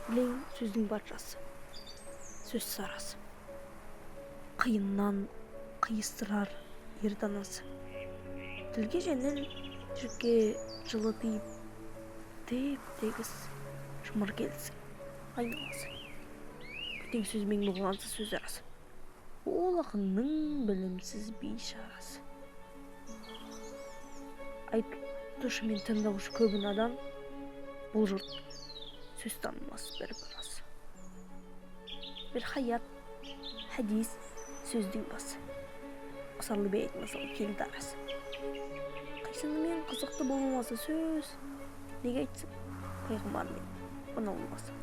Білең сөздің баршасы, сөз сарасы. Қиыннан қиыстырар ер данасы. Тілге жеңіл, жүрекке жылы тиіп, теп-тегіс жұмыр келсін, айналасы. Бүтін сөзмен болғансы сөз арасы. Ол ақынның білімсіз бейшарасы. Айтушы мен тыңдаушы көбін адам, бұл жұрт сөз танымас бір баласы. Bir hayat, hadis, сөздің басы. Қысарлы бейт мысалы келді арасы. Қайсынымен қызықты болмасы сөз, неге айтсың? Пайғамбармен бұны olmasa.